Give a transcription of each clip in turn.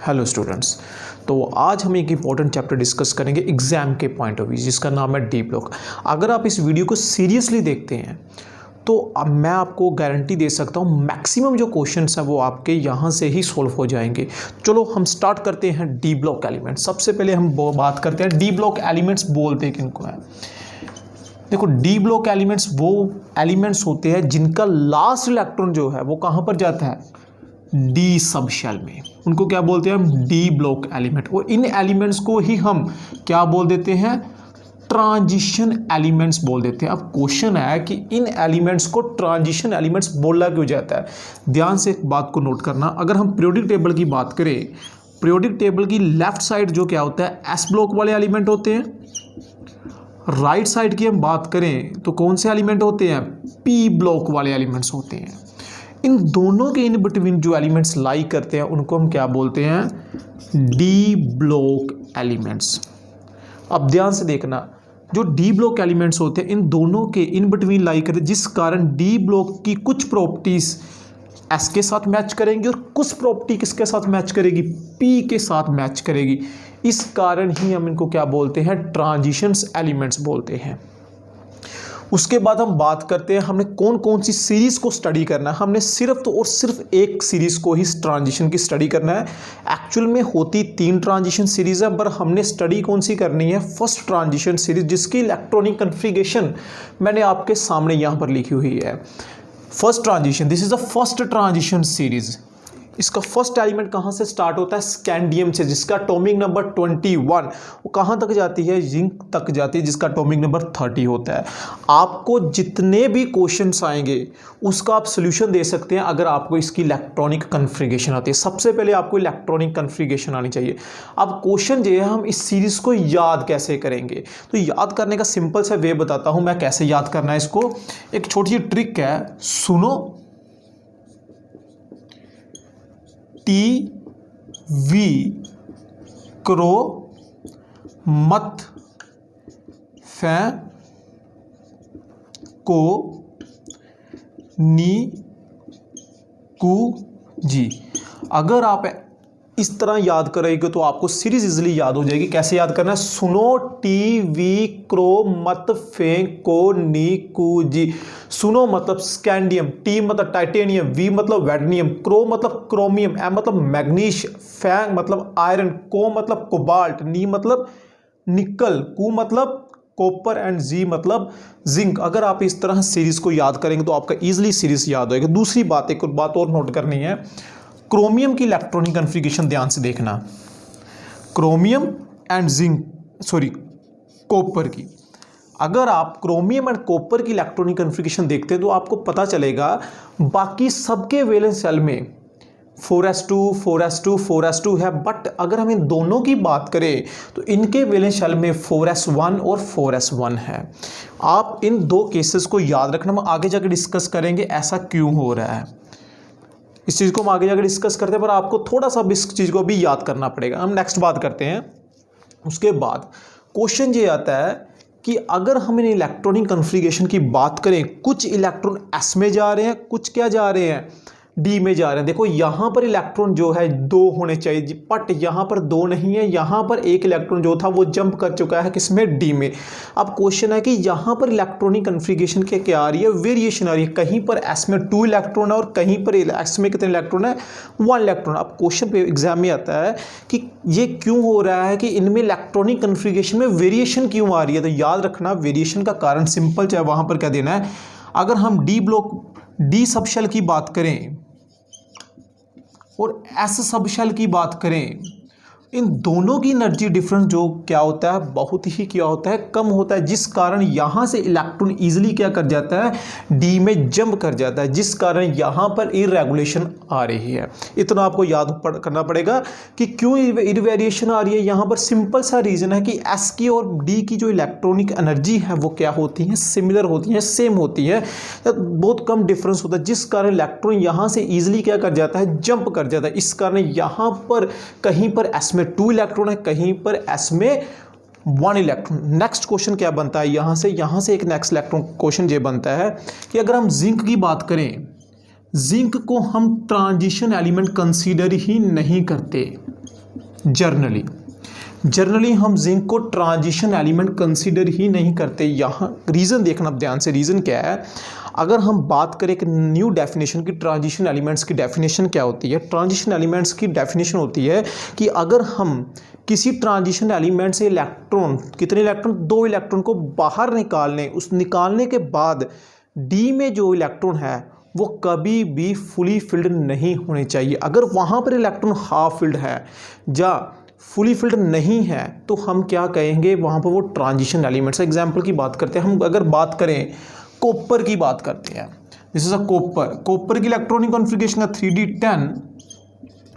Hello students. तो आज हम एक इम्पॉर्टेंट चैप्टर डिस्कस करेंगे एग्जाम के पॉइंट ऑफ व्यू, जिसका नाम है डी ब्लॉक। अगर आप इस वीडियो को सीरियसली देखते हैं तो अब मैं आपको गारंटी दे सकता हूँ मैक्सिमम जो क्वेश्चंस हैं वो आपके यहाँ से ही सॉल्व हो जाएंगे। चलो हम स्टार्ट करते हैं डी ब्लॉक एलिमेंट्स। सबसे पहले हम बात करते हैं डी ब्लॉक एलिमेंट्स बोलते किनको हैं। देखो, डी ब्लॉक एलिमेंट्स वो एलिमेंट्स होते हैं जिनका लास्ट इलेक्ट्रॉन जो है वो कहाँ पर जाता है, डी सब शेल में। उनको क्या बोलते हैं हम, डी ब्लॉक एलिमेंट। और इन एलिमेंट्स को ही हम क्या बोल देते हैं, ट्रांजिशन एलिमेंट्स बोल देते हैं। अब क्वेश्चन है कि इन एलिमेंट्स को ट्रांजिशन एलिमेंट्स बोला क्यों जाता है। ध्यान से एक बात को नोट करना, अगर हम पीरियोडिक टेबल की बात करें, पीरियोडिक टेबल की लेफ्ट साइड जो क्या होता है, एस ब्लॉक वाले एलिमेंट होते हैं। राइट साइड की हम बात करें तो कौन से एलिमेंट होते हैं, पी ब्लॉक वाले एलिमेंट्स होते हैं। इन दोनों के इन बिटवीन जो एलिमेंट्स लाई करते हैं उनको हम क्या बोलते हैं, डी ब्लॉक एलिमेंट्स। अब ध्यान से देखना, जो डी ब्लॉक एलिमेंट्स होते हैं इन दोनों के इन बिटवीन लाई करते हैं, जिस कारण डी ब्लॉक की कुछ प्रॉपर्टीज एस के साथ मैच करेंगी और कुछ प्रॉपर्टी किसके साथ मैच करेगी, पी के साथ मैच करेगी। इस कारण ही हम इनको क्या बोलते हैं, ट्रांजिशंस एलिमेंट्स बोलते हैं। उसके बाद हम बात करते हैं हमने कौन कौन सी सीरीज़ को स्टडी करना है। हमने सिर्फ तो और सिर्फ एक सीरीज़ को ही ट्रांजिशन की स्टडी करना है। एक्चुअल में होती 3 ट्रांजिशन सीरीज़ है, पर हमने स्टडी कौन सी करनी है, फर्स्ट ट्रांजिशन सीरीज, जिसकी इलेक्ट्रॉनिक कन्फिगरेशन मैंने आपके सामने यहाँ पर लिखी हुई है। First transition, this is the first transition series. इसका फर्स्ट एलिमेंट कहाँ से स्टार्ट होता है, स्कैंडियम से, जिसका एटॉमिक नंबर 21। वो कहाँ तक जाती है, जिंक तक जाती है, जिसका एटॉमिक नंबर 30 होता है। आपको जितने भी क्वेश्चंस आएंगे उसका आप सोल्यूशन दे सकते हैं अगर आपको इसकी इलेक्ट्रॉनिक कन्फिगरेशन आती है। सबसे पहले आपको इलेक्ट्रॉनिक कन्फिगरेशन आनी चाहिए। अब क्वेश्चन जो है, हम इस सीरीज को याद कैसे करेंगे, तो याद करने का सिंपल सा वे बताता हूँ मैं कैसे याद करना है इसको। एक छोटी सी ट्रिक है, सुनो, टी वी क्रो मत फै को नी कु जी। अगर आप इस तरह याद करेंगे तो आपको सीरीज इजीली याद हो जाएगी। कैसे याद करना है, सुनो, टी वी क्रो मत फेंको नी कु जी। सुनो मतलब स्कैंडियम, टी मतलब टाइटेनियम, वी मतलब वेडनियम, क्रो मतलब क्रोमियम, एम मतलब मैग्नीश, फैंग मतलब आयरन, को मतलब कोबाल्ट, नी मतलब निकल, कु मतलब कॉपर एंड जी मतलब जिंक। अगर आप इस तरह सीरीज को याद करेंगे तो आपका इजीली सीरीज याद होएगा। दूसरी बात, एक बात और नोट करनी है, क्रोमियम की इलेक्ट्रॉनिक कन्फिगरेशन ध्यान से देखना। Chromium and zinc, sorry, copper की, अगर आप क्रोमियम एंड कॉपर की इलेक्ट्रॉनिक कन्फिगरेशन देखते हैं तो आपको पता चलेगा बाकी सबके वैलेंस शेल में 4s2 4s2 4s2 है, बट अगर हम इन दोनों की बात करें तो इनके वैलेंस शेल में 4s1 और 4s1 है। आप इन दो केसेस को याद रखना, हम आगे जाकर डिस्कस करेंगे ऐसा क्यों हो रहा है। इस चीज़ को हम आगे जाकर डिस्कस करते हैं, पर आपको थोड़ा सा इस चीज़ को भी याद करना पड़ेगा। हम नेक्स्ट बात करते हैं। उसके बाद क्वेश्चन ये आता है कि अगर हम इन इलेक्ट्रॉनिक कन्फिगरेशन की बात करें, कुछ इलेक्ट्रॉन एस में जा रहे हैं, कुछ क्या जा रहे हैं, डी में जा रहे हैं। देखो यहाँ पर इलेक्ट्रॉन जो है 2 होने चाहिए, बट यहाँ पर 2 नहीं है। यहाँ पर एक इलेक्ट्रॉन जो था वो जंप कर चुका है किसमें, डी में। अब क्वेश्चन है कि यहाँ पर इलेक्ट्रॉनिक कन्फिगरेशन के क्या आ रही है, वेरिएशन आ रही है। कहीं पर एस में 2 इलेक्ट्रॉन है और कहीं पर एस में कितने इलेक्ट्रॉन है, 1 इलेक्ट्रॉन। अब क्वेश्चन पे एग्जाम में आता है कि ये क्यों हो रहा है, कि इनमें इलेक्ट्रॉनिक कन्फिगरेशन में वेरिएशन क्यों आ रही है। तो याद रखना, वेरिएशन का कारण सिंपल, चाहे वहाँ पर क्या देना है। अगर हम डी ब्लॉक, डी सब शेल की बात करें और एस सब शेल की बात करें, इन दोनों की एनर्जी डिफरेंस जो क्या होता है, बहुत ही क्या होता है, कम होता है, जिस कारण यहाँ से इलेक्ट्रॉन इजीली क्या कर जाता है, डी में जंप कर जाता है, जिस कारण यहाँ पर इरेगुलेशन आ रही है। इतना आपको याद करना पड़ेगा कि क्यों इरवेरिएशन आ रही है। यहाँ पर सिंपल सा रीज़न है कि एस की और डी की जो इलेक्ट्रॉनिक एनर्जी है वो क्या होती है, सिमिलर होती है, सेम होती है, बहुत कम डिफरेंस होता है, जिस कारण इलेक्ट्रॉन यहाँ से ईजिली क्या कर जाता है, जंप कर जाता है। इस कारण यहाँ पर कहीं पर एस में 2 इलेक्ट्रॉन है, कहीं पर एस में 1 इलेक्ट्रॉन। नेक्स्ट क्वेश्चन क्या बनता है, यहाँ से एक नेक्स्ट इलेक्ट्रॉन क्वेश्चन ये बनता है कि अगर हम जिंक की बात करें, जिंक को हम ट्रांजिशन एलिमेंट कंसीडर ही नहीं करते। जनरली हम जिंक को ट्रांजिशन एलिमेंट कंसीडर ही नहीं करते। यहाँ रीज़न देखना ध्यान से, रीज़न क्या है। अगर हम बात करें एक न्यू डेफिनेशन की, ट्रांजिशन एलिमेंट्स की डेफिनेशन क्या होती है। ट्रांजिशन एलिमेंट्स की डेफिनेशन होती है कि अगर हम किसी ट्रांजिशन एलिमेंट से इलेक्ट्रॉन, कितने इलेक्ट्रॉन, 2 इलेक्ट्रॉन को बाहर निकालने, उस निकालने के बाद डी में जो इलेक्ट्रॉन है वो कभी भी फुली फिल्ड नहीं होने चाहिए। अगर वहाँ पर इलेक्ट्रॉन हाफ फिल्ड है या फुली फिल्ड नहीं है तो हम क्या कहेंगे, वहाँ पर वो ट्रांजिशन एलिमेंट्स। एग्जाम्पल की बात करते हैं हम, अगर बात करें कॉपर की बात करते हैं, दिस इज अ कॉपर की इलेक्ट्रॉनिक कॉन्फ़िगरेशन है 3d10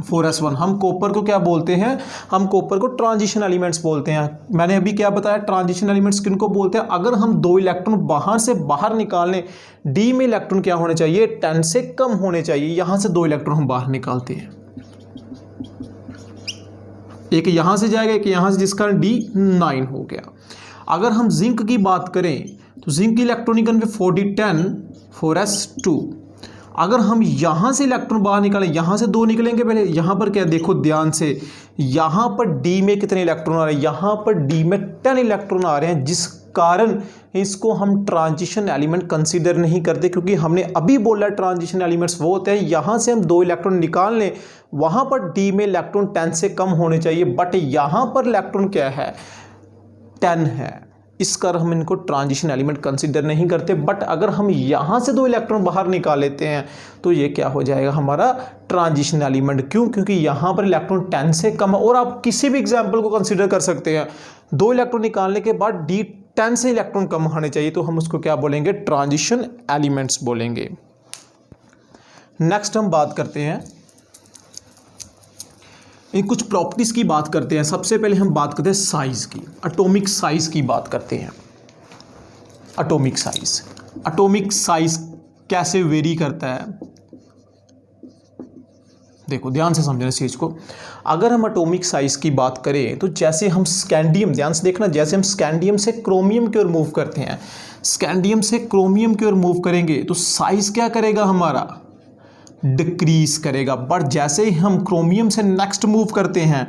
4s1। हम कॉपर को क्या बोलते हैं, हम कॉपर को ट्रांजिशन एलिमेंट्स बोलते हैं। मैंने अभी क्या बताया, ट्रांजिशन एलिमेंट्स किनको बोलते हैं। अगर हम 2 इलेक्ट्रॉन बाहर से बाहर निकालने, डी में इलेक्ट्रॉन क्या होने चाहिए, 10 से कम होने चाहिए। यहाँ से 2 इलेक्ट्रॉन हम बाहर निकालते हैं, एक यहाँ से जाएगा, एक यहाँ से, जिसका D9 हो गया। अगर हम जिंक की बात करें तो जिंक की इलेक्ट्रॉनिक कॉन्फ़िगरेशन 4d10 4s2। अगर हम यहाँ से इलेक्ट्रॉन बाहर निकालें, यहाँ से 2 निकलेंगे पहले, यहाँ पर क्या देखो ध्यान से, यहाँ पर डी में कितने इलेक्ट्रॉन आ रहे हैं, यहाँ पर डी में 10 इलेक्ट्रॉन आ रहे हैं, जिस कारण इसको हम ट्रांजिशन एलिमेंट कंसीडर नहीं करते। क्योंकि हमने अभी बोला ट्रांजिशन एलिमेंट्स वो होते हैं यहाँ से हम 2 इलेक्ट्रॉन निकाल लें, वहाँ पर डी में इलेक्ट्रॉन 10 से कम होने चाहिए, बट यहाँ पर इलेक्ट्रॉन क्या है, 10 है, इस कारण हम इनको ट्रांजिशन एलिमेंट कंसीडर नहीं करते। बट अगर हम यहाँ से 2 इलेक्ट्रॉन बाहर निकाल लेते हैं तो ये क्या हो जाएगा, हमारा ट्रांजिशन एलिमेंट। क्यों, क्योंकि यहाँ पर इलेक्ट्रॉन 10 से कम है। और आप किसी भी एग्जाम्पल को कंसीडर कर सकते हैं, 2 इलेक्ट्रॉन निकालने के बाद डी 10 से इलेक्ट्रॉन कम होने चाहिए, तो हम उसको क्या बोलेंगे, ट्रांजिशन एलिमेंट्स बोलेंगे। नेक्स्ट हम बात करते हैं, इन कुछ प्रॉपर्टीज़ की बात करते हैं। सबसे पहले हम बात करते हैं साइज़ की, एटॉमिक साइज़ की बात करते हैं। एटॉमिक साइज़ कैसे वेरी करता है, देखो ध्यान से समझना इस चीज़ को। अगर हम एटॉमिक साइज़ की बात करें तो जैसे हम स्कैंडियम, ध्यान से देखना, जैसे हम स्कैंडियम से क्रोमियम की ओर मूव करते हैं, स्कैंडियम से क्रोमियम की ओर मूव करेंगे तो साइज़ क्या करेगा, हमारा डिक्रीज करेगा। बट जैसे ही हम क्रोमियम से नेक्स्ट मूव करते हैं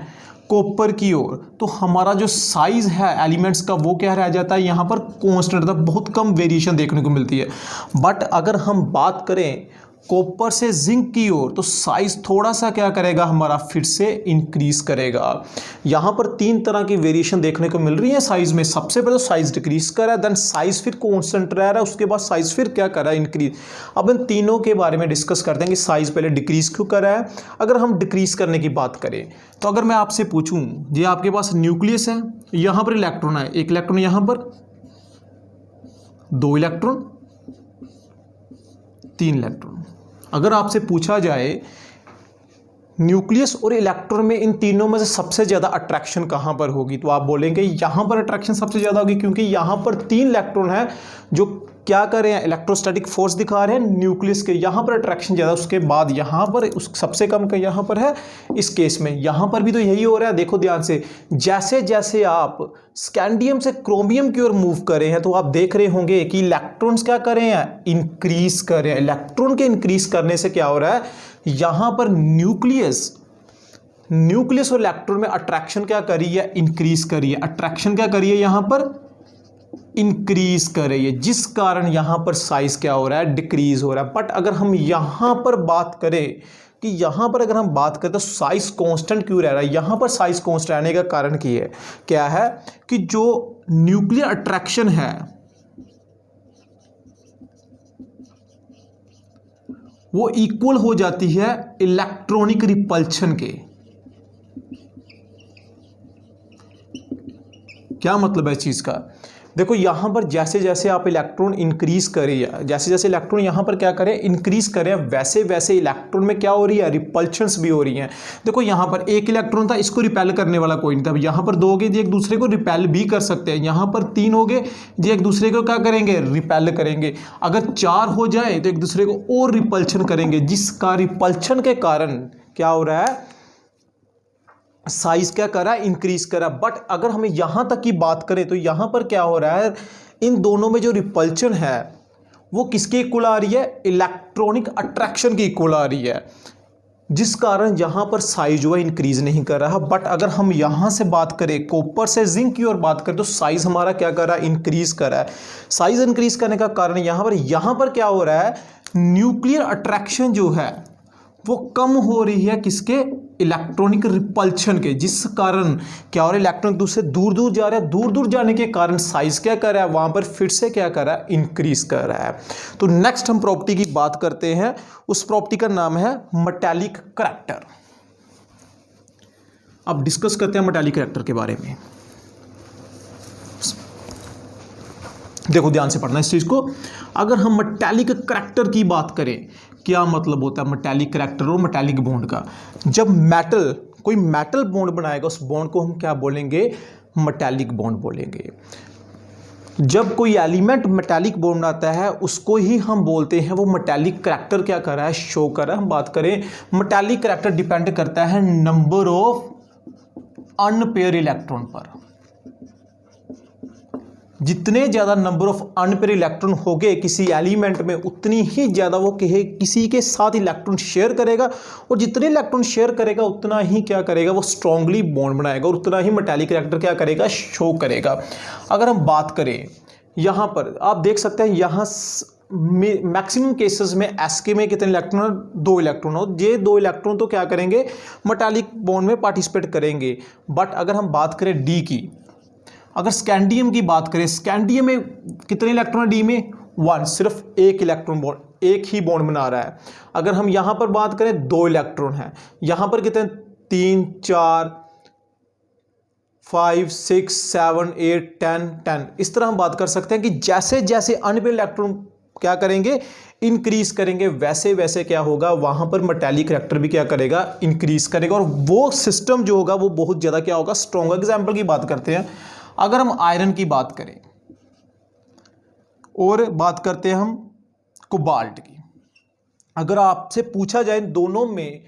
कॉपर की ओर, तो हमारा जो साइज है एलिमेंट्स का वो क्या रह जाता है, यहाँ पर कांस्टेंट था, बहुत कम वेरिएशन देखने को मिलती है। बट अगर हम बात करें कॉपर से जिंक की ओर, तो साइज थोड़ा सा क्या करेगा, हमारा फिर से इंक्रीज करेगा। यहाँ पर 3 तरह की वेरिएशन देखने को मिल रही है साइज में। सबसे पहले साइज डिक्रीज कर रहा है, देन साइज फिर कांस्टेंट रह रहा है, उसके बाद साइज फिर क्या कर रहा है, इंक्रीज। अब इन तीनों के बारे में डिस्कस करते हैं कि साइज पहले डिक्रीज क्यों कर रहा है। अगर हम डिक्रीज करने की बात करें तो अगर मैं आपसे पूछूं, ये आपके पास न्यूक्लियस है, यहाँ पर इलेक्ट्रॉन है, 1 इलेक्ट्रॉन, यहाँ पर 2 इलेक्ट्रॉन, 3 इलेक्ट्रॉन। अगर आपसे पूछा जाए न्यूक्लियस और इलेक्ट्रॉन में इन तीनों में से सबसे ज़्यादा अट्रैक्शन कहाँ पर होगी, तो आप बोलेंगे यहाँ पर अट्रैक्शन सबसे ज़्यादा होगी, क्योंकि यहाँ पर 3 इलेक्ट्रॉन है जो क्या कर रहे हैं, इलेक्ट्रोस्टैटिक फोर्स दिखा रहे हैं न्यूक्लियस के, यहाँ पर अट्रैक्शन ज़्यादा। उसके बाद यहाँ पर उस सबसे कम का यहाँ पर है। इस केस में यहाँ पर भी तो यही हो रहा है। देखो ध्यान से, जैसे जैसे आप स्कैंडियम से क्रोमियम की ओर मूव कर रहे हैं तो आप देख रहे होंगे कि इलेक्ट्रॉन्स क्या कर रहे हैं, इंक्रीज कर रहे हैं। इलेक्ट्रॉन के इंक्रीज करने से क्या हो रहा है, यहाँ पर न्यूक्लियस और इलेक्ट्रॉन में अट्रैक्शन क्या कर रही है, इंक्रीज कर रही है। अट्रैक्शन क्या कर रही है, यहाँ पर इंक्रीज कर रही है, जिस कारण यहाँ पर साइज क्या हो रहा है, डिक्रीज हो रहा है। बट अगर हम यहाँ पर बात करें कि यहाँ पर अगर हम बात करें तो साइज कांस्टेंट क्यों रह रहा है, यहाँ पर साइज कांस्टेंट रहने का कारण क्या है कि जो न्यूक्लियर अट्रैक्शन है वो इक्वल हो जाती है इलेक्ट्रॉनिक रिपल्शन के। क्या मतलब है इस चीज का, देखो यहाँ पर जैसे जैसे आप इलेक्ट्रॉन इंक्रीज करें, जैसे जैसे इलेक्ट्रॉन यहाँ पर क्या करें, इंक्रीज करें, वैसे वैसे इलेक्ट्रॉन में क्या हो रही है, रिपल्शंस भी हो रही हैं। देखो यहाँ पर 1 इलेक्ट्रॉन था, इसको रिपेल करने वाला कोई नहीं था। यहाँ पर 2 हो गए जो एक दूसरे को रिपेल भी कर सकते हैं, यहाँ पर 3 हो गए जो एक दूसरे को क्या करेंगे, रिपेल करेंगे। अगर 4 हो जाए तो एक दूसरे को और रिपल्शन करेंगे, जिसका रिपल्शन के कारण क्या हो रहा है, साइज क्या कर रहा है, इंक्रीज कर रहा है। बट अगर हमें यहां तक की बात करें तो यहां पर क्या हो रहा है, इन दोनों में जो रिपल्शन है वो किसके इक्वल आ रही है, इलेक्ट्रॉनिक अट्रैक्शन की इक्वल आ रही है, जिस कारण यहां पर साइज जो है इंक्रीज नहीं कर रहा। बट अगर हम यहां से बात करें, कॉपर से जिंक की ओर बात करें, तो साइज हमारा क्या कर रहा है, इंक्रीज कर रहा है। साइज इंक्रीज करने का कारण यहां पर क्या हो रहा है, न्यूक्लियर अट्रैक्शन जो है वो कम हो रही है, किसके, इलेक्ट्रॉनिक रिपल्शन के, जिस कारण क्या हो रहा है, इलेक्ट्रॉन दूसरे दूर दूर जा रहा है, दूर दूर जाने के कारण साइज क्या कर रहा है, वहां पर फिर से क्या कर रहा है, इंक्रीज कर रहा है। तो नेक्स्ट हम प्रॉपर्टी की बात करते हैं, उस प्रॉपर्टी का नाम है मेटालिक करैक्टर। अब डिस्कस करते हैं मेटालिक करैक्टर के बारे में। देखो ध्यान से पढ़ना इस चीज को। अगर हम मेटालिक करैक्टर की बात करें, क्या मतलब होता है मेटालिक करैक्टर और मेटालिक बॉन्ड का। जब मेटल, कोई मेटल बॉन्ड बनाएगा, उस बॉन्ड को हम क्या बोलेंगे, मेटालिक बॉन्ड बोलेंगे। जब कोई एलिमेंट मेटालिक बॉन्ड आता है, उसको ही हम बोलते हैं वो मेटालिक करैक्टर क्या कर रहा है, शो कर रहा है। हम बात करें, मेटालिक करैक्टर डिपेंड करता है नंबर ऑफ अनपेयर इलेक्ट्रॉन पर। जितने ज्यादा नंबर ऑफ अनपेयर इलेक्ट्रॉन होंगे किसी एलिमेंट में, उतनी ही ज्यादा वो किसी के साथ इलेक्ट्रॉन शेयर करेगा, और जितने इलेक्ट्रॉन शेयर करेगा उतना ही क्या करेगा, वो स्ट्रांगली बॉन्ड बनाएगा, और उतना ही मेटालिक करैक्टर क्या करेगा, शो करेगा। अगर हम बात करें यहां पर, आप देख सकते हैं यहां मैक्सिमम केसेस में एसके में कितने इलेक्ट्रॉन, 2 इलेक्ट्रॉन हो, ये 2 इलेक्ट्रॉन तो क्या करेंगे, मेटालिक बॉन्ड में पार्टिसिपेट करेंगे। बट अगर हम बात करें डी की, अगर स्कैंडियम की बात करें, स्कैंडियम में कितने इलेक्ट्रॉन, डी में 1, सिर्फ एक इलेक्ट्रॉन बॉन्ड, एक ही बॉन्ड बना रहा है। अगर हम यहां पर बात करें 2 इलेक्ट्रॉन है, यहां पर कितने, 3, 4, 5, 6, 7, 8, 10। इस तरह हम बात कर सकते हैं कि जैसे जैसे अनपेयर इलेक्ट्रॉन क्या करेंगे, इंक्रीज करेंगे, वैसे वैसे क्या होगा, वहां पर मेटालिक करैक्टर भी क्या करेगा, इंक्रीज करेगा, और वो सिस्टम जो होगा वो बहुत ज्यादा क्या होगा, स्ट्रॉन्ग। एग्जाम्पल की बात करते हैं, अगर हम आयरन की बात करें और बात करते हैं हम कोबाल्ट की, अगर आपसे पूछा जाए दोनों में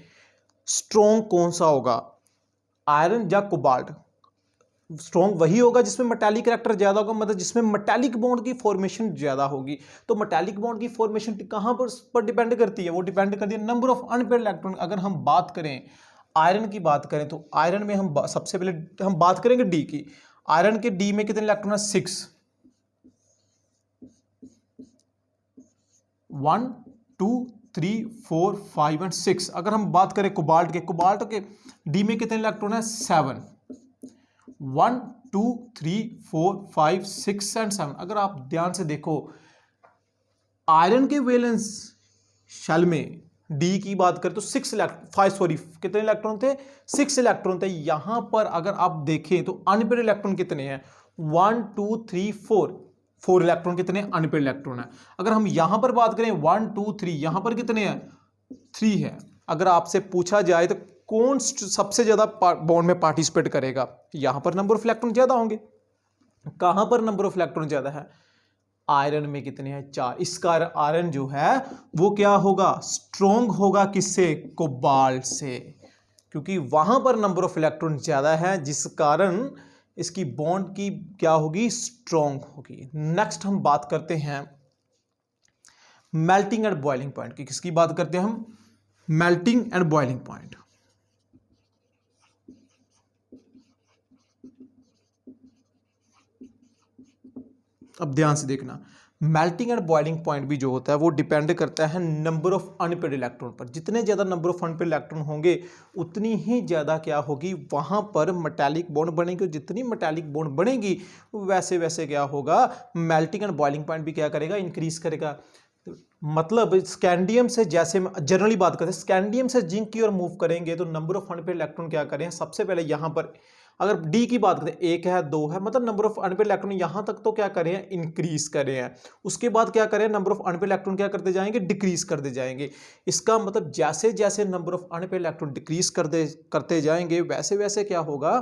स्ट्रॉन्ग कौन सा होगा, आयरन या कोबाल्ट, स्ट्रॉन्ग वही होगा जिसमें मेटालिक करैक्टर ज्यादा होगा, मतलब जिसमें मेटालिक बॉन्ड की फॉर्मेशन ज्यादा होगी। तो मेटालिक बॉन्ड की फॉर्मेशन कहां पर डिपेंड करती है, वो डिपेंड करती है नंबर ऑफ अनपेयर इलेक्ट्रॉन। अगर हम बात करें आयरन की बात करें, तो आयरन में हम सबसे पहले हम बात करेंगे डी की। आयरन के डी में कितने इलेक्ट्रॉन है, 6, 1, 2, 3, 4, 5 एंड 6। अगर हम बात करें कोबाल्ट के डी में कितने इलेक्ट्रॉन है, 7, 1, 2, 3, 4, 5, 6 एंड 7। अगर आप ध्यान से देखो, आयरन के वैलेंस शेल में डी की बात करें तो 5 कितने इलेक्ट्रॉन थे, 6 इलेक्ट्रॉन थे। यहां पर अगर आप देखें तो अनपेयर इलेक्ट्रॉन कितने हैं, 1, 2, 3, 4 इलेक्ट्रॉन कितने अनपेयर इलेक्ट्रॉन है। अगर हम यहां पर बात करें 1, 2, 3, यहां पर कितने हैं, 3 है। अगर आपसे पूछा जाए तो कौन सबसे ज्यादा बॉन्ड में पार्टिसिपेट करेगा, यहां पर नंबर ऑफ इलेक्ट्रॉन ज्यादा होंगे। कहां पर नंबर ऑफ इलेक्ट्रॉन ज्यादा है, आयरन में कितने हैं, 4। इस कारण आयरन जो है वो क्या होगा, स्ट्रॉन्ग होगा, किससे, कोबाल्ट से, क्योंकि वहां पर नंबर ऑफ इलेक्ट्रॉन ज्यादा है, जिस कारण इसकी बॉन्ड की क्या होगी, स्ट्रॉन्ग होगी। नेक्स्ट हम बात करते हैं मेल्टिंग एंड बॉइलिंग पॉइंट की। किसकी बात करते हैं हम, मेल्टिंग एंड बॉइलिंग पॉइंट। अब ध्यान से देखना, मेल्टिंग एंड बॉइलिंग पॉइंट भी जो होता है वो डिपेंड करता है नंबर ऑफ अनपेयर इलेक्ट्रॉन पर। जितने ज्यादा नंबर ऑफ अनपेयर इलेक्ट्रॉन होंगे उतनी ही ज्यादा क्या होगी, वहां पर मेटालिक बॉन्ड बनेगी। जितनी मेटालिक बॉन्ड बनेगी वैसे वैसे क्या होगा, मेल्टिंग एंड बॉइलिंग पॉइंट भी क्या करेगा, इंक्रीज करेगा। मतलब स्कैंडियम से, जैसे जनरली बात करते हैं, स्कैंडियम से जिंक की ओर मूव करेंगे तो नंबर ऑफ अनपेयर इलेक्ट्रॉन क्या करें, सबसे पहले यहां पर अगर डी की बात करें, 1 है, 2 है, मतलब नंबर ऑफ अनपेयर इलेक्ट्रॉन यहां तक तो क्या करें, इंक्रीज करें हैं। उसके बाद क्या करें, नंबर ऑफ अनपेयर इलेक्ट्रॉन क्या करते जाएंगे, डिक्रीज करते जाएंगे। इसका मतलब जैसे जैसे number of unpaired electron decrease करते जाएंगे वैसे वैसे क्या होगा,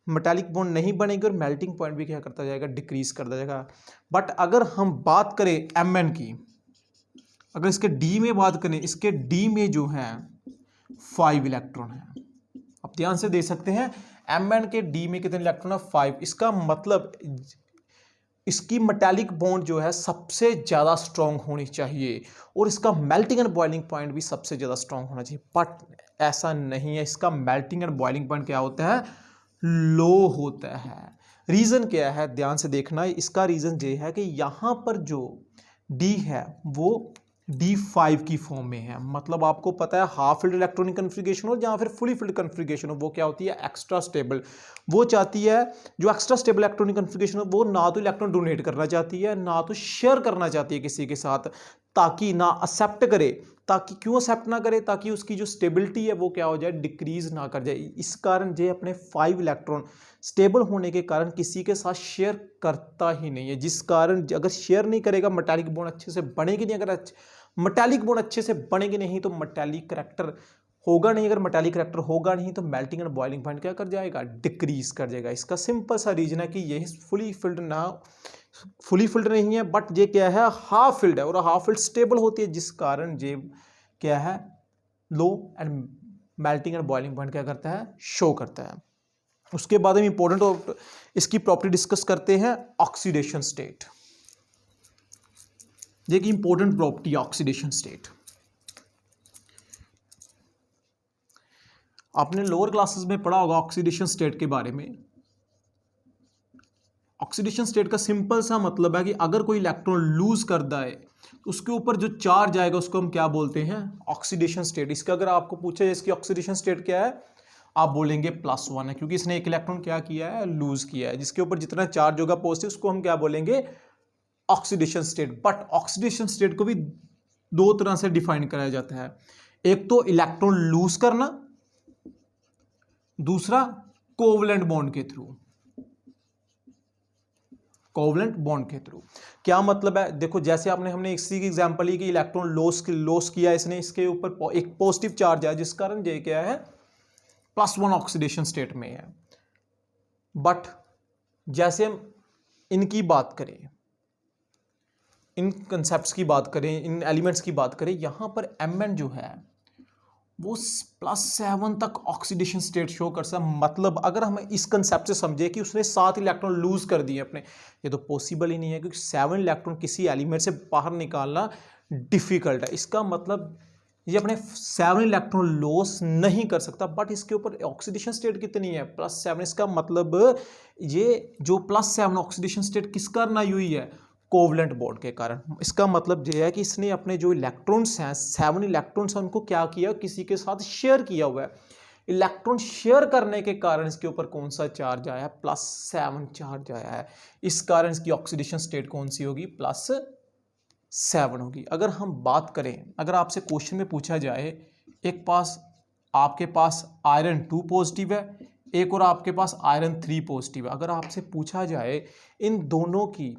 मेटालिक बॉन्ड नहीं बनेगी और मेल्टिंग पॉइंट भी क्या करता जाएगा, डिक्रीज करता जाएगा। बट अगर हम बात करें एमएन की, अगर इसके डी में बात करें, इसके डी में जो है 5 इलेक्ट्रॉन है। आप ध्यान से देख सकते हैं, एमएन के डी में कितने इलेक्ट्रॉन है, 5। इसका मतलब इसकी मेटालिक बॉन्ड जो है सबसे ज़्यादा स्ट्रॉन्ग होनी चाहिए और इसका मेल्टिंग एंड बॉइलिंग पॉइंट भी सबसे ज़्यादा स्ट्रॉन्ग होना चाहिए, बट ऐसा नहीं है। इसका मेल्टिंग एंड बॉइलिंग पॉइंट क्या होता है, लो होता है। रीज़न क्या है, ध्यान से देखना। इसका रीज़न ये है कि यहाँ पर जो डी है वो D5 की फॉर्म में है, मतलब आपको पता है हाफ फिल्ड इलेक्ट्रॉनिक कन्फिगरेशन हो या फिर फुली फिल्ड कन्फिगरेशन हो, वो क्या होती है, एक्स्ट्रा स्टेबल। वो चाहती है जो एक्स्ट्रा स्टेबल इलेक्ट्रॉनिक कन्फिगरेशन हो वो ना तो इलेक्ट्रॉन डोनेट करना चाहती है ना तो शेयर करना चाहती है किसी के साथ, ताकि ना एक्सेप्ट करे, ताकि क्यों एक्सेप्ट ना करे, ताकि उसकी जो स्टेबिलिटी है वो क्या हो जाए, डिक्रीज ना कर जाए। इस कारण ये अपने 5 इलेक्ट्रॉन स्टेबल होने के कारण किसी के साथ शेयर करता ही नहीं है, जिस कारण अगर शेयर नहीं करेगा मेटालिक बॉन्ड अच्छे से बनेगी नहीं। अगर मेटालिक बॉन्ड अच्छे से बनेगी नहीं तो मेटालिक करैक्टर होगा नहीं। अगर मेटालिक करैक्टर होगा नहीं तो मेल्टिंग एंड बॉइलिंग पॉइंट क्या कर जाएगा, डिक्रीज कर जाएगा। इसका सिंपल सा रीजन है कि ये फुली फिल्ड नहीं है, बट ये क्या है, हाफ फिल्ड है, और हाफ फिल्ड स्टेबल होती है, जिस कारण ये क्या है, low and melting and boiling point क्या करता है, शो करता है। उसके बाद हम इंपॉर्टेंट इसकी प्रॉपर्टी डिस्कस करते हैं, ऑक्सीडेशन स्टेट। देखिए इंपॉर्टेंट प्रॉपर्टी ऑक्सीडेशन स्टेट, आपने लोअर क्लासेस में पढ़ा होगा ऑक्सीडेशन स्टेट के बारे में। ऑक्सीडेशन स्टेट का सिंपल सा मतलब है कि अगर कोई इलेक्ट्रॉन लूज करता है तो उसके ऊपर जो चार्ज आएगा उसको हम क्या बोलते हैं, ऑक्सीडेशन स्टेट। इसका अगर आपको पूछा जाए इसकी ऑक्सीडेशन स्टेट क्या है, आप बोलेंगे +1 है, क्योंकि इसने एक इलेक्ट्रॉन क्या किया है, लूज किया है। जिसके ऊपर जितना चार्ज होगा पॉजिटिव उसको हम क्या बोलेंगे, oxidation state. But oxidation state को भी दो तरह से डिफाइन कराया जाता है, एक तो इलेक्ट्रॉन लूज करना, दूसरा कोवलेंट बॉन्ड के थ्रू। कोवलेंट बॉन्ड के थ्रू क्या मतलब है, देखो जैसे हमने इसी की एग्जांपल ली कि इलेक्ट्रॉन लॉस किया इसने, इसके ऊपर एक पॉजिटिव चार्ज है जिस कारण ये क्या है, +1 ऑक्सीडेशन स्टेट में है। बट जैसे हम इनकी बात करें, इन कंसेप्ट्स की बात करें, इन एलिमेंट्स की बात करें, यहां पर Mn जो है वो +7 तक ऑक्सीडेशन स्टेट शो कर सकता। मतलब अगर हम इस कंसेप्ट से समझे कि उसने 7 इलेक्ट्रॉन लूज कर दिए अपने, ये तो पॉसिबल ही नहीं है, क्योंकि 7 इलेक्ट्रॉन किसी एलिमेंट से बाहर निकालना डिफिकल्ट है। इसका मतलब ये अपने 7 इलेक्ट्रॉन लॉस नहीं कर सकता, बट इसके ऊपर ऑक्सीडेशन स्टेट कितनी है, +7। इसका मतलब ये जो +7 ऑक्सीडेशन स्टेट किस कारण आई हुई है, कोवलेंट बॉन्ड के कारण। इसका मतलब यह है कि इसने अपने जो इलेक्ट्रॉन्स हैं, 7 इलेक्ट्रॉन्स हैं, उनको क्या किया, किसी के साथ शेयर किया हुआ है। इलेक्ट्रॉन शेयर करने के कारण इसके ऊपर कौन सा चार्ज आया है, +7 चार्ज आया है। इस कारण इसकी ऑक्सीडेशन स्टेट कौन सी होगी, +7 होगी। अगर हम बात करें, अगर आपसे क्वेश्चन में पूछा जाए, एक पास आपके पास आयरन 2 पॉजिटिव है, एक और आपके पास आयरन 3 पॉजिटिव है। अगर आपसे पूछा जाए इन दोनों की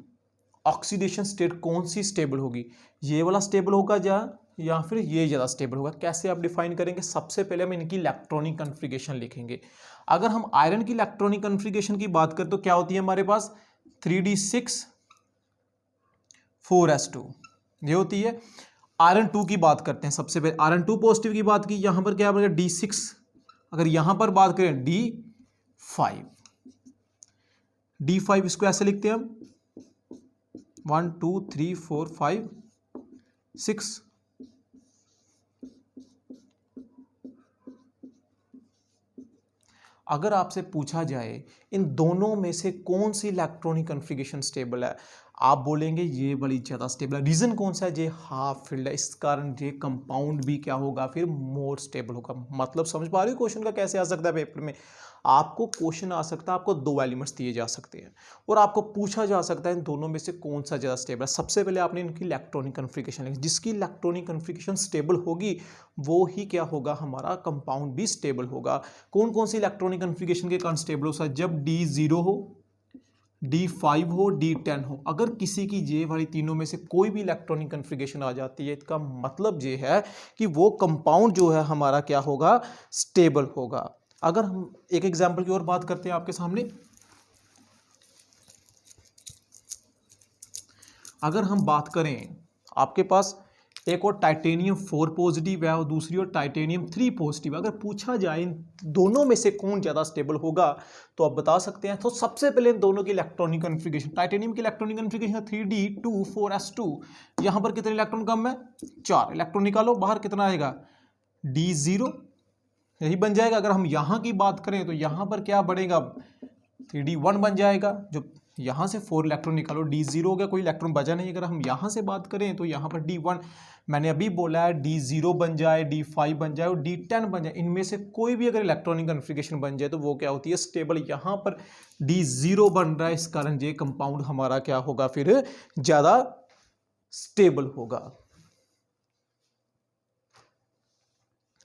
ऑक्सीडेशन स्टेट कौन सी स्टेबल होगी, ये वाला स्टेबल होगा या फिर ये ज़्यादा स्टेबल होगा, कैसे आप डिफाइन करेंगे, सबसे पहले हम इनकी इलेक्ट्रॉनिक कन्फिगरेशन लिखेंगे। अगर हम आयरन की इलेक्ट्रॉनिक कन्फिगरेशन की बात करें तो क्या होती है हमारे पास, 3d6 4s2 ये होती है। आयरन 2 की बात करते हैं, सबसे पहले आयरन 2 पॉजिटिव की बात की, यहां पर क्या बनेगा, d6। अगर यहां पर बात करें d5 इसको ऐसे लिखते हैं हम 1 2 3 4 5 6। अगर आपसे पूछा जाए इन दोनों में से कौन सी इलेक्ट्रॉनिक कन्फिगरेशन स्टेबल है, आप बोलेंगे ये बड़ी ज़्यादा स्टेबल है। रीज़न कौन सा है, ये हाफ फील्ड है, इस कारण ये कंपाउंड भी क्या होगा, फिर मोर स्टेबल होगा। मतलब समझ पा रहे हो क्वेश्चन का कैसे आ सकता है पेपर में, आपको क्वेश्चन आ सकता है, आपको 2 एलिमेंट्स दिए जा सकते हैं और आपको पूछा जा सकता है इन दोनों में से कौन सा ज़्यादा स्टेबल है। सबसे पहले आपने इनकी इलेक्ट्रॉनिक कन्फिगरेशन लिखी, जिसकी इलेक्ट्रॉनिक कन्फिगरेशन स्टेबल होगी वो ही क्या होगा, हमारा कंपाउंड भी स्टेबल होगा। कौन कौन सी इलेक्ट्रॉनिक कन्फिगरेशन के कारण स्टेबल हो सकता है, जब D0 हो, D5 हो, D10 हो। अगर किसी की ये वाली तीनों में से कोई भी इलेक्ट्रॉनिक कन्फिगरेशन आ जाती है, इसका मतलब ये है कि वो कंपाउंड जो है हमारा क्या होगा, स्टेबल होगा। अगर हम एक एग्जांपल की और बात करते हैं आपके सामने, अगर हम बात करें, आपके पास एक और टाइटेनियम 4 पॉजिटिव है और दूसरी और टाइटेनियम 3 पॉजिटिव है। अगर पूछा जाए इन दोनों में से कौन ज़्यादा स्टेबल होगा तो आप बता सकते हैं। तो सबसे पहले इन दोनों की इलेक्ट्रॉनिक कॉन्फ़िगरेशन, टाइटेनियम की इलेक्ट्रॉनिक कॉन्फ़िगरेशन है 3d2 4s2। यहाँ पर कितने इलेक्ट्रॉन कम है? 4 इलेक्ट्रॉन निकालो, बाहर कितना आएगा? d0, यही बन जाएगा। अगर हम यहाँ की बात करें तो यहाँ पर क्या बढ़ेगा? 3d1 बन जाएगा। जो यहाँ से 4 इलेक्ट्रॉन निकालो, d0 हो गया, कोई इलेक्ट्रॉन बचा नहीं। अगर हम यहाँ से बात करें तो यहाँ पर d1, मैंने अभी बोला है d0 बन जाए, d5 बन जाए और d10 बन जाए, इनमें से कोई भी अगर इलेक्ट्रॉनिक कॉन्फ़िगरेशन बन जाए तो वो क्या होती है? स्टेबल। यहाँ पर d0 बन रहा है, इस कारण ये कंपाउंड हमारा क्या होगा? फिर ज़्यादा स्टेबल होगा।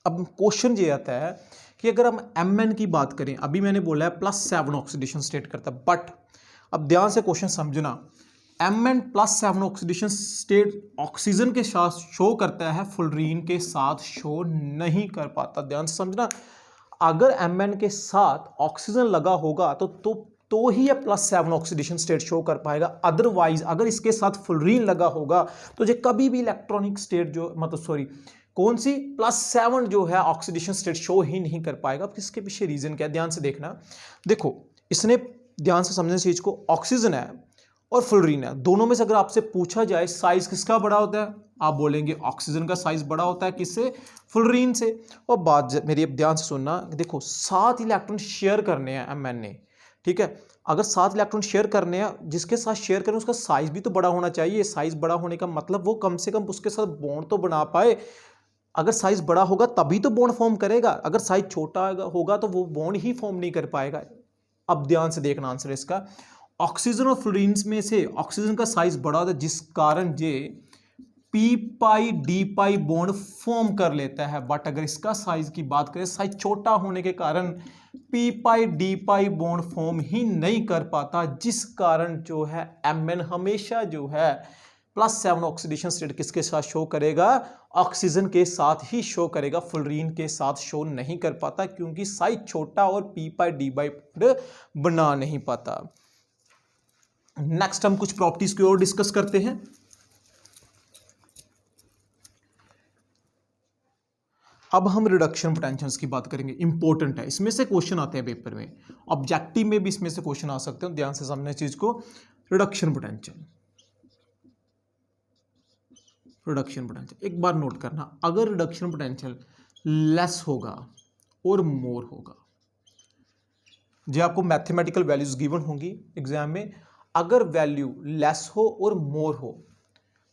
अब क्वेश्चन ये आता है कि अगर हम Mn की बात करें, अभी मैंने बोला है +7 ऑक्सीडेशन स्टेट करता है, बट अब ध्यान से क्वेश्चन समझना, Mn +7 ऑक्सीडेशन स्टेट ऑक्सीजन के साथ शो करता है, फ्लोरीन के साथ शो नहीं कर पाता। ध्यान से समझना, अगर Mn के साथ ऑक्सीजन लगा होगा तो ही यह +7 ऑक्सीडेशन स्टेट शो कर पाएगा। अदरवाइज अगर इसके साथ फ्लोरीन लगा होगा तो ये कभी भी इलेक्ट्रॉनिक स्टेट जो कौन सी +7 जो है ऑक्सीडेशन स्टेट शो ही नहीं कर पाएगा। अब इसके पीछे रीजन क्या है? ध्यान से देखना। देखो, इसने ध्यान से समझने चीज को, ऑक्सीजन है और फ्लोरीन है, दोनों में से अगर आपसे पूछा जाए साइज किसका बड़ा होता है, आप बोलेंगे ऑक्सीजन का साइज बड़ा होता है। किससे? फ्लोरीन से। और बात मेरी अब ध्यान से सुनना, देखो 7 इलेक्ट्रॉन शेयर करने हैं Mn ने, ठीक है। अगर 7 इलेक्ट्रॉन शेयर करने हैं, जिसके साथ शेयर करें उसका साइज भी तो बड़ा होना चाहिए। साइज बड़ा होने का मतलब वो कम से कम उसके साथ बॉन्ड तो बना पाए। अगर साइज बड़ा होगा तभी तो बॉन्ड फॉर्म करेगा, अगर साइज छोटा होगा तो वो बॉन्ड ही फॉर्म नहीं कर पाएगा। अब ध्यान से देखना आंसर इसका, ऑक्सीजन और फ्लोरीन में से ऑक्सीजन का साइज बड़ा होता है, जिस कारण ये p-pi-d-pi बॉन्ड फॉर्म कर लेता है। बट अगर इसका साइज की बात करें, साइज छोटा होने के कारण p-pi-d-pi बॉन्ड फॉर्म ही नहीं कर पाता, जिस कारण जो है Mn हमेशा जो है +7 ऑक्सीडेशन स्टेट किसके साथ शो करेगा? ऑक्सीजन के साथ ही शो करेगा, फ्लोरीन के साथ शो नहीं कर पाता, क्योंकि साइज छोटा और p-pi-d-pi बना नहीं पाता। नेक्स्ट हम कुछ प्रॉपर्टीज की और डिस्कस करते हैं। अब हम रिडक्शन पोटेंशियल्स की बात करेंगे, इंपॉर्टेंट है, इसमें से क्वेश्चन आते हैं पेपर में, ऑब्जेक्टिव में भी इसमें से क्वेश्चन आ सकते हैं। ध्यान से समझने चीज को, रिडक्शन पोटेंशियल, रिडक्शन पोटेंशियल एक बार नोट करना, अगर रिडक्शन पोटेंशियल लेस होगा और मोर होगा, जो आपको मैथमेटिकल वैल्यूज गिवन होंगी एग्जाम में, अगर वैल्यू लेस हो और मोर हो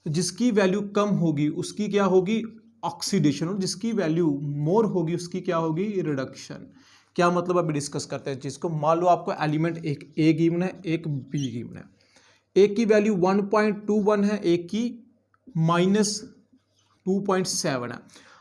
तो जिसकी वैल्यू कम होगी उसकी क्या होगी? ऑक्सीडेशन, और जिसकी वैल्यू मोर होगी उसकी क्या होगी? रिडक्शन। क्या मतलब? अभी डिस्कस करते हैं चीज को। मान लो आपको एलिमेंट एक ए गिवन है, एक बी गिवन है, एक की वैल्यू 1.21 है, एक की -2.7 है।